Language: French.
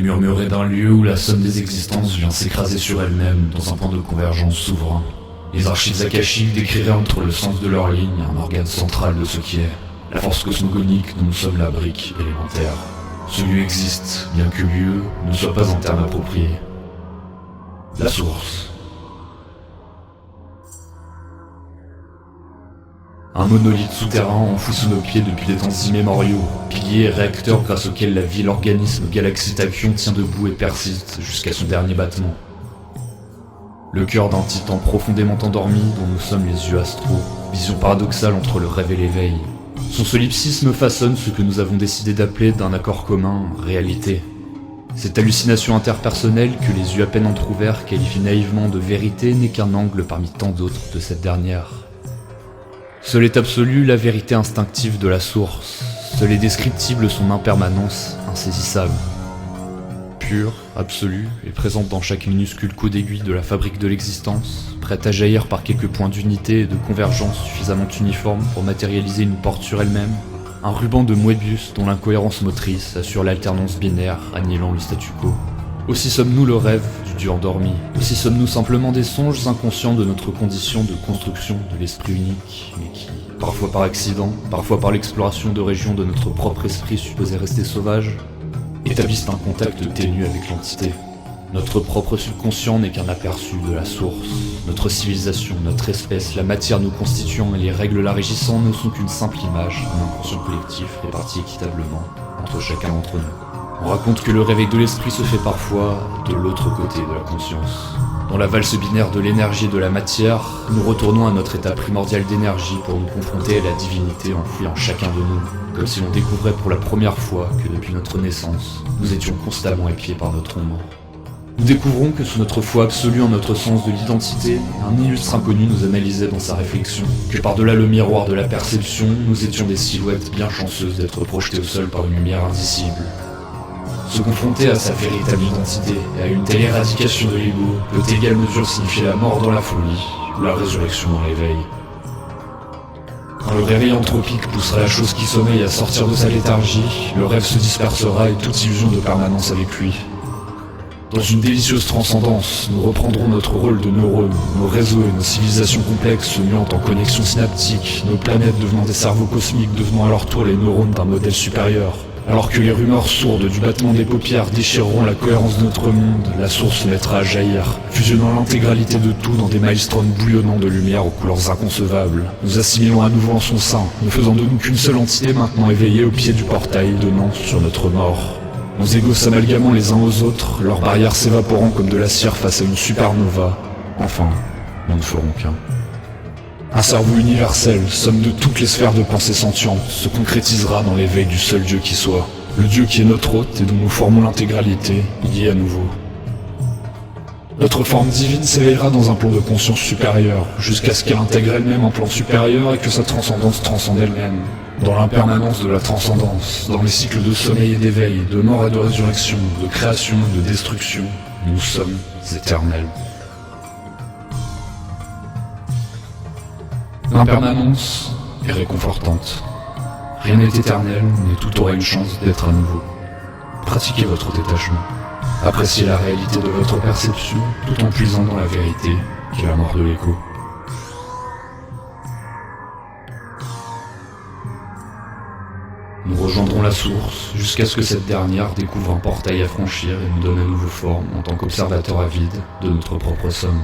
murmuré d'un lieu où la somme des existences vient s'écraser sur elle-même dans un point de convergence souverain. Les archives akashiques décriraient entre le sens de leur ligne un organe central de ce qui est, la force cosmogonique dont nous sommes la brique élémentaire. Ce lieu existe, bien que lieu ne soit pas un terme approprié. La source. Un monolithe souterrain enfoui sous nos pieds depuis des temps immémoriaux, pilier et réacteur grâce auquel la vie, l'organisme Galaxy Tachyon tient debout et persiste jusqu'à son dernier battement. Le cœur d'un titan profondément endormi dont nous sommes les yeux astraux, vision paradoxale entre le rêve et l'éveil. Son solipsisme façonne ce que nous avons décidé d'appeler d'un accord commun réalité. Cette hallucination interpersonnelle que les yeux à peine entr'ouverts qualifient naïvement de vérité n'est qu'un angle parmi tant d'autres de cette dernière. Seule est absolue la vérité instinctive de la source, seule est descriptible son impermanence insaisissable. Pure, absolue, et présente dans chaque minuscule coup d'aiguille de la fabrique de l'existence, prête à jaillir par quelques points d'unité et de convergence suffisamment uniformes pour matérialiser une porte sur elle-même, un ruban de Moebius dont l'incohérence motrice assure l'alternance binaire annihilant le statu quo. Aussi sommes-nous le rêve du dieu endormi, aussi sommes-nous simplement des songes inconscients de notre condition de construction de l'esprit unique, mais qui, parfois par accident, parfois par l'exploration de régions de notre propre esprit supposé rester sauvage, établissent un contact ténu avec l'entité. Notre propre subconscient n'est qu'un aperçu de la source. Notre civilisation, notre espèce, la matière nous constituant et les règles la régissant ne sont qu'une simple image, un inconscient collectif réparti équitablement entre chacun d'entre nous. On raconte que le réveil de l'esprit se fait parfois de l'autre côté de la conscience. Dans la valse binaire de l'énergie et de la matière, nous retournons à notre état primordial d'énergie pour nous confronter à la divinité enfouie en chacun de nous, comme si l'on découvrait pour la première fois que depuis notre naissance, nous étions constamment épiés par notre ombre. Nous découvrons que sous notre foi absolue en notre sens de l'identité, un illustre inconnu nous analysait dans sa réflexion, que par-delà le miroir de la perception, nous étions des silhouettes bien chanceuses d'être projetées au sol par une lumière indicible. Se confronter à sa véritable identité et à une telle éradication de l'ego peut égale mesure signifier la mort dans la folie ou la résurrection dans l'éveil. Quand le réveil anthropique poussera la chose qui sommeille à sortir de sa léthargie, le rêve se dispersera et toute illusion de permanence avec lui. Dans une délicieuse transcendance, nous reprendrons notre rôle de neurones, nos réseaux et nos civilisations complexes se muant en connexions synaptiques, nos planètes devenant des cerveaux cosmiques devenant à leur tour les neurones d'un modèle supérieur. Alors que les rumeurs sourdes du battement des paupières déchireront la cohérence de notre monde, la source se mettra à jaillir, fusionnant l'intégralité de tout dans des maelstroms bouillonnants de lumière aux couleurs inconcevables, nous assimilant à nouveau en son sein, ne faisant de nous qu'une seule entité maintenant éveillée au pied du portail donnant sur notre mort. Nos égos s'amalgamant les uns aux autres, leurs barrières s'évaporant comme de la cire face à une supernova. Enfin, nous ne ferons qu'un. Un cerveau universel, somme de toutes les sphères de pensée sentiente, se concrétisera dans l'éveil du seul Dieu qui soit, le Dieu qui est notre hôte et dont nous formons l'intégralité, lié à nouveau. Notre forme divine s'éveillera dans un plan de conscience supérieur, jusqu'à ce qu'elle intègre elle-même un plan supérieur et que sa transcendance transcende elle-même. Dans l'impermanence de la transcendance, dans les cycles de sommeil et d'éveil, de mort et de résurrection, de création et de destruction, nous sommes éternels. L'impermanence est réconfortante. Rien n'est éternel, mais tout aura une chance d'être à nouveau. Pratiquez votre détachement. Appréciez la réalité de votre perception, tout en puisant dans la vérité, qui est la mort de l'écho. Nous rejoindrons la source, jusqu'à ce que cette dernière découvre un portail à franchir et nous donne à nouveau forme en tant qu'observateur avide de notre propre somme.